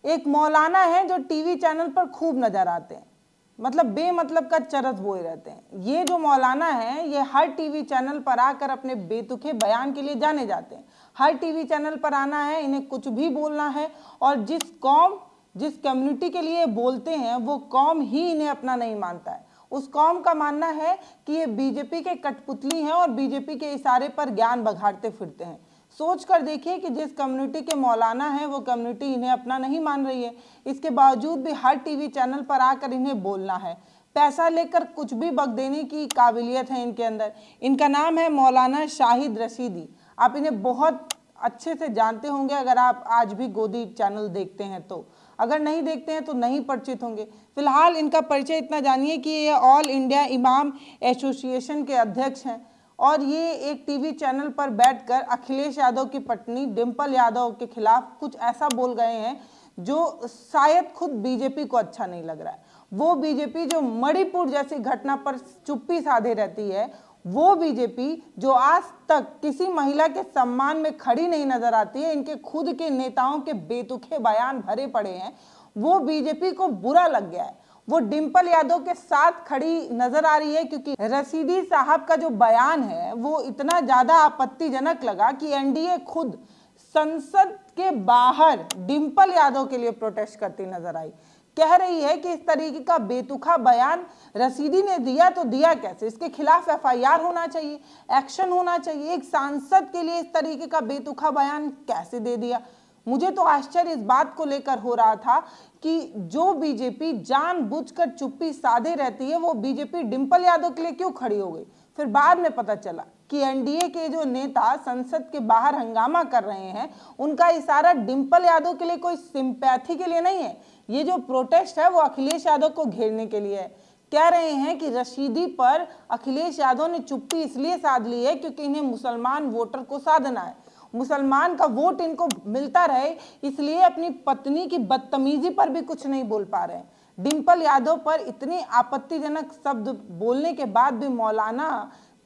एक मौलाना है जो टीवी चैनल पर खूब नजर आते हैं, मतलब बेमतलब का चरस बोए रहते हैं। ये जो मौलाना है ये हर टीवी चैनल पर आकर अपने बेतुके बयान के लिए जाने जाते हैं। हर टीवी चैनल पर आना है, इन्हें कुछ भी बोलना है, और जिस कम्युनिटी के लिए बोलते हैं वो कौम ही इन्हें अपना नहीं मानता है। उस कौम का मानना है कि ये बीजेपी के कठपुतली हैं और बीजेपी के इशारे पर ज्ञान बघाड़ते फिरते हैं। सोच कर देखिए कि जिस कम्युनिटी के मौलाना है वो कम्युनिटी इन्हें अपना नहीं मान रही है, इसके बावजूद भी हर टीवी चैनल पर आकर इन्हें बोलना है। पैसा लेकर कुछ भी बक देने की काबिलियत है इनके अंदर। इनका नाम है मौलाना शाहिद रशीदी। आप इन्हें बहुत अच्छे से जानते होंगे अगर आप आज भी गोदी चैनल देखते हैं तो, अगर नहीं देखते हैं तो नहीं परिचित होंगे। फिलहाल इनका परिचय इतना जानिए कि ये ऑल इंडिया इमाम एसोसिएशन के अध्यक्ष हैं, और ये एक टीवी चैनल पर बैठकर अखिलेश यादव की पत्नी डिम्पल यादव के खिलाफ कुछ ऐसा बोल गए हैं जो शायद खुद बीजेपी को अच्छा नहीं लग रहा है। वो बीजेपी जो मणिपुर जैसी घटना पर चुप्पी साधे रहती है, वो बीजेपी जो आज तक किसी महिला के सम्मान में खड़ी नहीं नजर आती है, इनके खुद के नेताओं के बेतुके बयान भरे पड़े हैं, वो बीजेपी को बुरा लग गया है। वो डिम्पल यादव के साथ खड़ी नजर आ रही है क्योंकि रशीदी साहब का जो बयान है वो इतना ज्यादा आपत्तिजनक लगा कि एनडीए खुद संसद के बाहर डिम्पल यादव के लिए प्रोटेस्ट करती नजर आई। कह रही है कि इस तरीके का बेतुका बयान रशीदी ने दिया तो दिया कैसे, इसके खिलाफ एफआईआर होना चाहिए, एक्शन होना चाहिए। एक सांसद के लिए इस तरीके का बेतुका बयान कैसे दे दिया। मुझे तो आश्चर्य इस बात को लेकर हो रहा था कि जो बीजेपी जानबूझकर चुप्पी साधे रहती है वो बीजेपी डिम्पल यादव के लिए क्यों खड़ी हो गई। फिर बाद में पता चला कि एनडीए के जो नेता संसद के बाहर हंगामा कर रहे हैं उनका इशारा डिम्पल यादव के लिए कोई सिंपैथी के लिए नहीं है। ये जो प्रोटेस्ट है वो अखिलेश यादव को घेरने के लिए है। कह रहे हैं कि रशीदी पर अखिलेश यादव ने चुप्पी इसलिए साध ली है क्योंकि इन्हें मुसलमान वोटर को साधना है, मुसलमान का वोट इनको मिलता रहे, इसलिए अपनी पत्नी की बदतमीजी पर भी कुछ नहीं बोल पा रहे हैं। डिम्पल यादव पर इतनी आपत्तिजनक शब्द बोलने के बाद भी मौलाना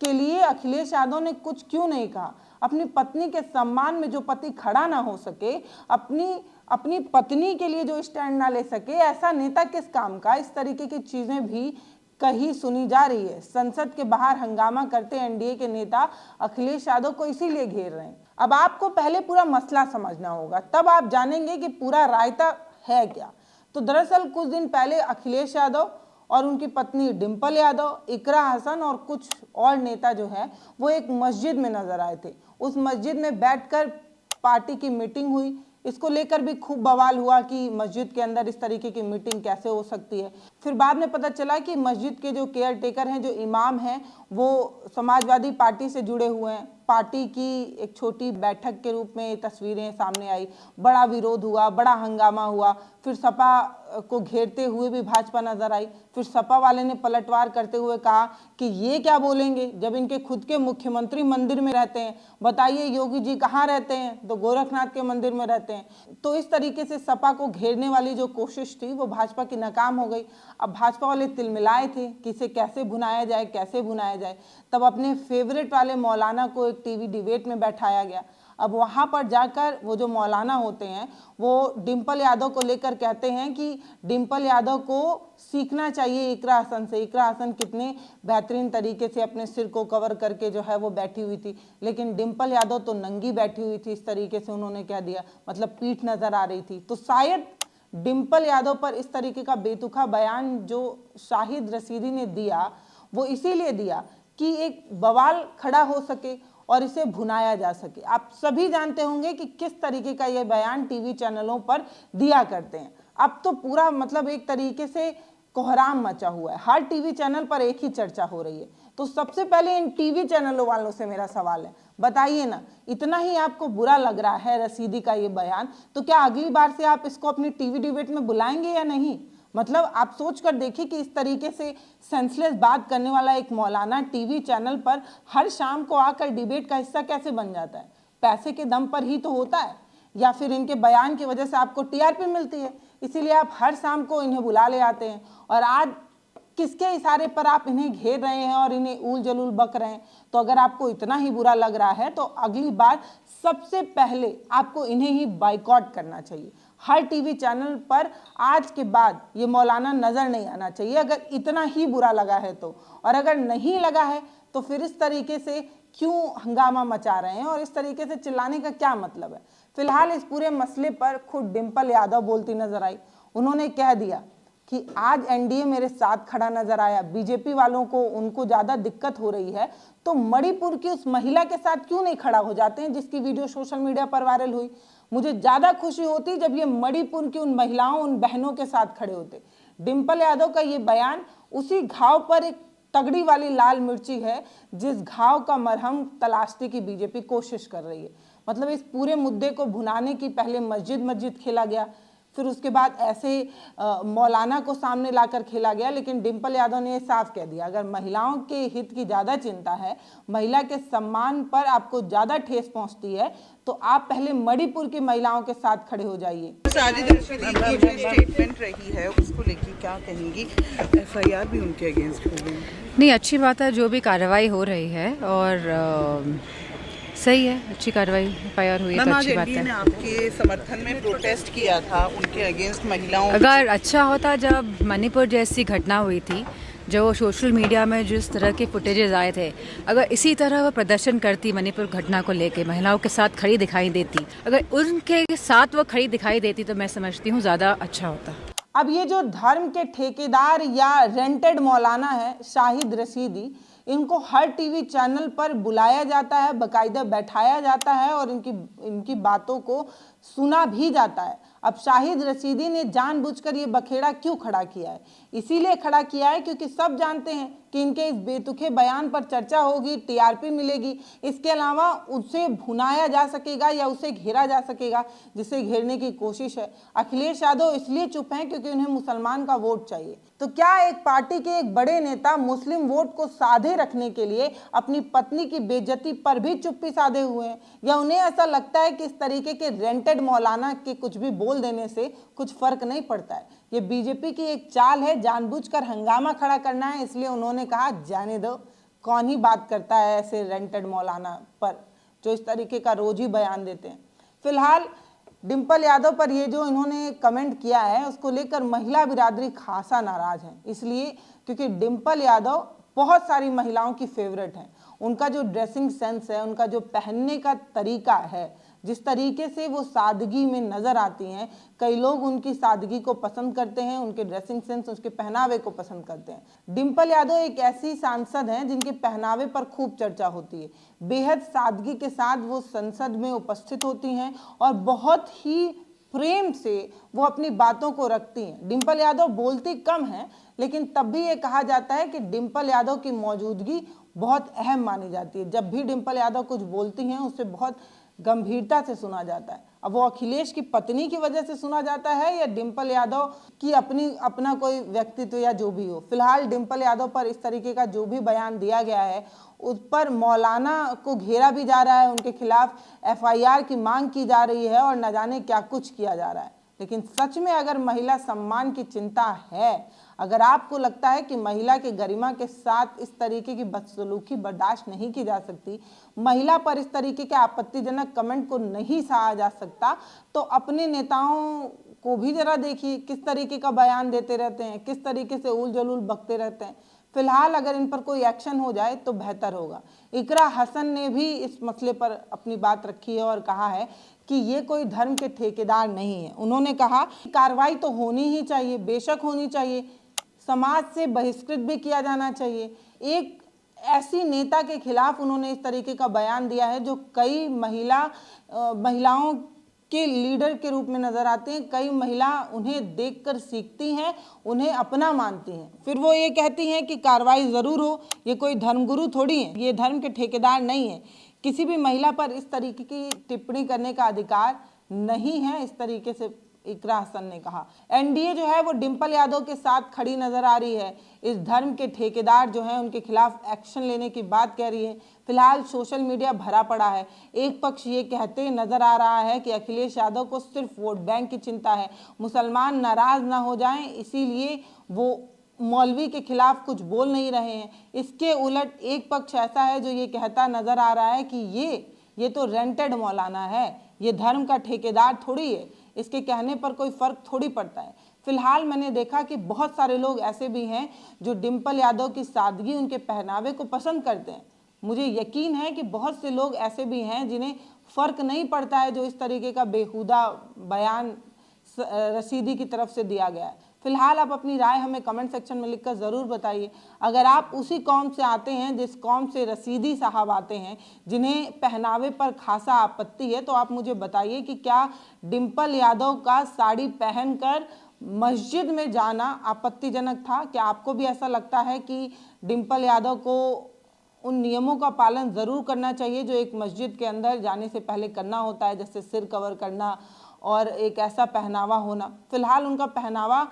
के लिए अखिलेश यादव ने कुछ क्यों नहीं कहा। अपनी पत्नी के सम्मान में जो पति खड़ा ना हो सके, अपनी पत्नी के लिए जो स्टैंड ना ले सके, ऐसा नेता किस काम का। इस तरीके की चीजें भी कहीं सुनी जा रही है। संसद के बाहर हंगामा करते एनडीए के नेता अखिलेश यादव को इसीलिए घेर रहे हैं। अब आपको पहले पूरा मसला समझना होगा, तब आप जानेंगे कि पूरा रायता है क्या। तो दरअसल कुछ दिन पहले अखिलेश यादव और उनकी पत्नी डिम्पल यादव, इकरा हसन और कुछ और नेता जो है वो एक मस्जिद में नजर आए थे। उस मस्जिद में बैठकर पार्टी की मीटिंग हुई। इसको लेकर भी खूब बवाल हुआ कि मस्जिद के अंदर इस तरीके की मीटिंग कैसे हो सकती है। फिर बाद में पता चला कि मस्जिद के जो केयर टेकर हैं, जो इमाम हैं, वो समाजवादी पार्टी से जुड़े हुए हैं। पार्टी की एक छोटी बैठक के रूप में तस्वीरें सामने आई, बड़ा विरोध हुआ, बड़ा हंगामा हुआ। फिर सपा को घेरते हुए भी भाजपा नजर आई। फिर सपा वाले ने पलटवार करते हुए कहा कि ये क्या बोलेंगे जब इनके खुद के मुख्यमंत्री मंदिर में रहते हैं। बताइए योगी जी कहाँ रहते हैं, तो गोरखनाथ के मंदिर में रहते हैं। तो इस तरीके से सपा को घेरने वाली जो कोशिश थी वो भाजपा की नाकाम हो गई। अब भाजपा वाले तिलमिलाए थे कि इसे कैसे भुनाया जाए, कैसे भुनाया जाए। तब अपने फेवरेट वाले मौलाना को एक टीवी डिबेट में बैठाया गया। अब वहाँ पर जाकर वो जो मौलाना होते हैं वो डिम्पल यादव को लेकर कहते हैं कि डिम्पल यादव को सीखना चाहिए इकरा हसन से। इकरा हसन कितने बेहतरीन तरीके से अपने सिर को कवर करके जो है वो बैठी हुई थी, लेकिन डिम्पल यादव तो नंगी बैठी हुई थी। इस तरीके से उन्होंने कह दिया, मतलब पीठ नजर आ रही थी। तो शायद डिम्पल यादव पर इस तरीके का बेतुका बयान जो शाहिद रशीदी ने दिया वो इसीलिए दिया कि एक बवाल खड़ा हो सके और इसे भुनाया जा सके। आप सभी जानते होंगे कि किस तरीके का ये बयान टीवी चैनलों पर दिया करते हैं। अब तो पूरा मतलब एक तरीके से कोहराम मचा हुआ है, हर टीवी चैनल पर एक ही चर्चा हो रही है। तो सबसे पहले इन टीवी चैनलों वालों से मेरा सवाल है, बताइए ना, इतना ही आपको बुरा लग रहा है रशीदी का ये बयान, तो क्या अगली बार से आप इसको अपनी टीवी डिबेट में बुलाएंगे या नहीं। मतलब आप सोच कर देखिए कि इस तरीके से सेंसलेस बात करने वाला एक मौलाना टीवी चैनल पर हर शाम को आकर डिबेट का हिस्सा कैसे बन जाता है। पैसे के दम पर ही तो होता है, या फिर इनके बयान की वजह से आपको टीआरपी मिलती है, इसीलिए आप हर शाम को इन्हें बुला ले आते हैं। और आज किसके इशारे पर आप इन्हें घेर रहे हैं और इन्हें ऊल जलूल बक रहे हैं। तो अगर आपको इतना ही बुरा लग रहा है तो अगली बार सबसे पहले आपको इन्हें ही बाइकआउट करना चाहिए। हर टीवी चैनल पर आज के बाद ये मौलाना नजर नहीं आना चाहिए, अगर इतना ही बुरा लगा है तो। और अगर नहीं लगा है तो फिर इस तरीके से क्यों हंगामा मचा रहे हैं और इस तरीके से चिल्लाने का क्या मतलब है। फिलहाल इस पूरे मसले पर खुद डिंपल यादव बोलती नजर आई। उन्होंने कह दिया कि आज एनडीए मेरे साथ खड़ा नजर आया, बीजेपी वालों को उनको ज्यादा दिक्कत हो रही है तो मणिपुर की उस महिला के साथ क्यों नहीं खड़ा हो जाते हैं जिसकी वीडियो सोशल मीडिया पर वायरल हुई। मुझे ज्यादा खुशी होती जब ये मणिपुर की उन महिलाओं, उन बहनों के साथ खड़े होते। डिंपल यादव का ये बयान उसी घाव पर एक तगड़ी वाली लाल मिर्ची है जिस घाव का मरहम तलाशने की बीजेपी कोशिश कर रही है। मतलब इस पूरे मुद्दे को भुनाने की पहले मस्जिद मस्जिद खेला गया, फिर उसके बाद ऐसे मौलाना को सामने लाकर खेला गया, लेकिन डिंपल यादव ने साफ कह दिया अगर महिलाओं के हित की ज़्यादा चिंता है, महिला के सम्मान पर आपको ज़्यादा ठेस पहुंचती है तो आप पहले मणिपुर की महिलाओं के साथ खड़े हो जाइए। साजिद रशीदी की जो स्टेटमेंट रही है उसको लेकर क्या कहेंगी? एफआईआर भी उनके अगेंस्ट हो गई। नहीं, अच्छी बात है जो भी कार्रवाई हो रही है और सही है, अच्छी कार्रवाई एफआईआर हुई है तो अच्छी बात है। ने आपके समर्थन में प्रोटेस्ट किया था उनके अगेंस्ट महिलाओं। अगर अच्छा होता जब मणिपुर जैसी घटना हुई थी, जो सोशल मीडिया में जिस तरह के फुटेजेस आए थे, अगर इसी तरह वो प्रदर्शन करती मणिपुर घटना को लेके, महिलाओं के साथ खड़ी दिखाई देती, अगर उनके साथ वो खड़ी दिखाई देती तो मैं समझती हूँ ज़्यादा अच्छा होता। अब ये जो धर्म के ठेकेदार या रेंटेड मौलाना है शाहिद रशीदी, इनको हर टीवी चैनल पर बुलाया जाता है, बाकायदा बैठाया जाता है और इनकी बातों को सुना भी जाता है। अब शाहिद रशीदी ने जानबूझकर ये बखेड़ा क्यों खड़ा किया है? इसीलिए खड़ा किया है क्योंकि सब जानते हैं कि इनके इस बेतुके बयान पर चर्चा होगी, टीआरपी मिलेगी, इसके अलावा उसे भुनाया जा सकेगा या उसे घेरा जा सकेगा, जिसे घेरने की कोशिश है। अखिलेश यादव इसलिए चुप हैं क्योंकि उन्हें मुसलमान का वोट चाहिए। तो क्या एक पार्टी के एक बड़े नेता मुस्लिम वोट को साधे रखने के लिए अपनी पत्नी की बेइज्जती पर भी चुप्पी साधे हुए हैं, या उन्हें ऐसा लगता है कि इस तरीके के रेंटेड मौलाना के कुछ भी बोल देने से कुछ फर्क नहीं पड़ता है? ये बीजेपी की एक चाल है, जानबूझकर हंगामा खड़ा करना है, इसलिए उन्होंने कहा जाने दो, कौन ही बात करता है ऐसे रेंटेड मौलाना पर जो इस तरीके का रोज ही बयान देते हैं। फिलहाल डिंपल यादव पर ये जो इन्होंने कमेंट किया है उसको लेकर महिला बिरादरी खासा नाराज है, इसलिए क्योंकि डिंपल यादव बहुत सारी महिलाओं की फेवरेट हैं। उनका जो ड्रेसिंग सेंस है, उनका जो पहनने का तरीका है, जिस तरीके से वो सादगी में नजर आती हैं, कई लोग उनकी सादगी को पसंद करते हैं, उनके ड्रेसिंग सेंस, उसके पहनावे को पसंद करते हैं। डिंपल यादव एक ऐसी सांसद हैं जिनके पहनावे पर खूब चर्चा होती है। बेहद सादगी के साथ वो संसद में उपस्थित होती हैं और बहुत ही प्रेम से वो अपनी बातों को रखती हैं। डिंपल यादव बोलती कम हैं, लेकिन तब भी ये कहा जाता है कि डिंपल यादव की मौजूदगी बहुत अहम मानी जाती है। जब भी डिंपल यादव कुछ बोलती हैं उसे बहुत गंभीरता से सुना जाता है। अब वो अखिलेश की पत्नी की वजह से सुना जाता है या डिंपल यादव की अपना कोई व्यक्तित्व या जो भी हो। फिलहाल डिंपल यादव पर इस तरीके का जो भी बयान दिया गया है उस पर मौलाना को घेरा भी जा रहा है, उनके खिलाफ एफआईआर की मांग की जा रही है और न जाने क्या कुछ किया जा रहा है। लेकिन सच में अगर महिला सम्मान की चिंता है, अगर आपको लगता है कि महिला के गरिमा के साथ इस तरीके की बदसलूकी बर्दाश्त नहीं की जा सकती, महिला पर इस तरीके के आपत्तिजनक कमेंट को नहीं सहा जा सकता, तो अपने नेताओं को भी जरा देखिए किस तरीके का बयान देते रहते हैं, किस तरीके से उल जलूल बकते रहते हैं। फिलहाल अगर इन पर कोई एक्शन हो जाए तो बेहतर होगा। इकरा हसन ने भी इस मसले पर अपनी बात रखी है और कहा है कि ये कोई धर्म के ठेकेदार नहीं है। उन्होंने कहा कार्रवाई तो होनी ही चाहिए, बेशक होनी चाहिए, समाज से बहिष्कृत भी किया जाना चाहिए। एक ऐसी नेता के खिलाफ उन्होंने इस तरीके का बयान दिया है जो कई महिलाओं के लीडर के रूप में नजर आते हैं। कई महिला उन्हें देखकर सीखती हैं, उन्हें अपना मानती हैं। फिर वो ये कहती हैं कि कार्रवाई ज़रूर हो, ये कोई धर्मगुरु थोड़ी है, ये धर्म के ठेकेदार नहीं है। किसी भी महिला पर इस तरीके की टिप्पणी करने का अधिकार नहीं है, इस तरीके से इकरा हसन ने कहा। एनडीए जो है वो डिंपल यादव के साथ खड़ी नजर आ रही है। इस धर्म के ठेकेदार जो हैं उनके खिलाफ एक्शन लेने की बात कह रही है। फिलहाल सोशल मीडिया भरा पड़ा है। एक पक्ष ये कहते नजर आ रहा है कि अखिलेश यादव को सिर्फ वोट बैंक की चिंता है, मुसलमान नाराज ना हो जाएं, इसीलिए वो मौलवी के खिलाफ कुछ बोल नहीं रहे हैं। इसके उलट एक पक्ष ऐसा है जो ये कहता नजर आ रहा है कि ये तो रेंटेड मौलाना है, ये धर्म का ठेकेदार थोड़ी है, इसके कहने पर कोई फ़र्क थोड़ी पड़ता है। फिलहाल मैंने देखा कि बहुत सारे लोग ऐसे भी हैं जो डिम्पल यादव की सादगी, उनके पहनावे को पसंद करते हैं। मुझे यकीन है कि बहुत से लोग ऐसे भी हैं जिन्हें फ़र्क नहीं पड़ता है जो इस तरीके का बेहुदा बयान रशीदी की तरफ से दिया गया है। फिलहाल आप अपनी राय हमें कमेंट सेक्शन में लिखकर ज़रूर बताइए। अगर आप उसी कौम से आते हैं जिस कौम से रशीदी साहब आते हैं, जिन्हें पहनावे पर खासा आपत्ति है, तो आप मुझे बताइए कि क्या डिम्पल यादव का साड़ी पहनकर मस्जिद में जाना आपत्तिजनक था? क्या आपको भी ऐसा लगता है कि डिम्पल यादव को उन नियमों का पालन ज़रूर करना चाहिए जो एक मस्जिद के अंदर जाने से पहले करना होता है, जैसे सिर कवर करना और एक ऐसा पहनावा होना? फिलहाल उनका पहनावा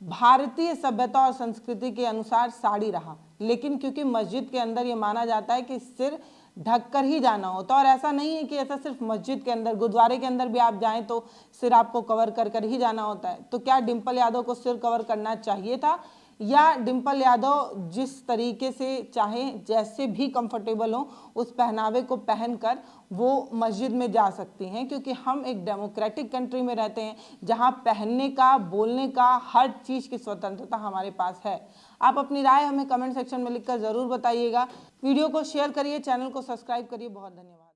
भारतीय सभ्यता और संस्कृति के अनुसार साड़ी रहा, लेकिन क्योंकि मस्जिद के अंदर ये माना जाता है कि सिर ढककर ही जाना होता है, और ऐसा नहीं है कि ऐसा सिर्फ मस्जिद के अंदर, गुरुद्वारे के अंदर भी आप जाएं तो सिर आपको कवर कर कर ही जाना होता है। तो क्या डिम्पल यादव को सिर कवर करना चाहिए था, या डिम्पल यादव जिस तरीके से चाहें, जैसे भी कंफर्टेबल हो, उस पहनावे को पहनकर वो मस्जिद में जा सकती हैं? क्योंकि हम एक डेमोक्रेटिक कंट्री में रहते हैं जहां पहनने का, बोलने का, हर चीज़ की स्वतंत्रता हमारे पास है। आप अपनी राय हमें कमेंट सेक्शन में लिखकर ज़रूर बताइएगा। वीडियो को शेयर करिए, चैनल को सब्सक्राइब करिए। बहुत धन्यवाद।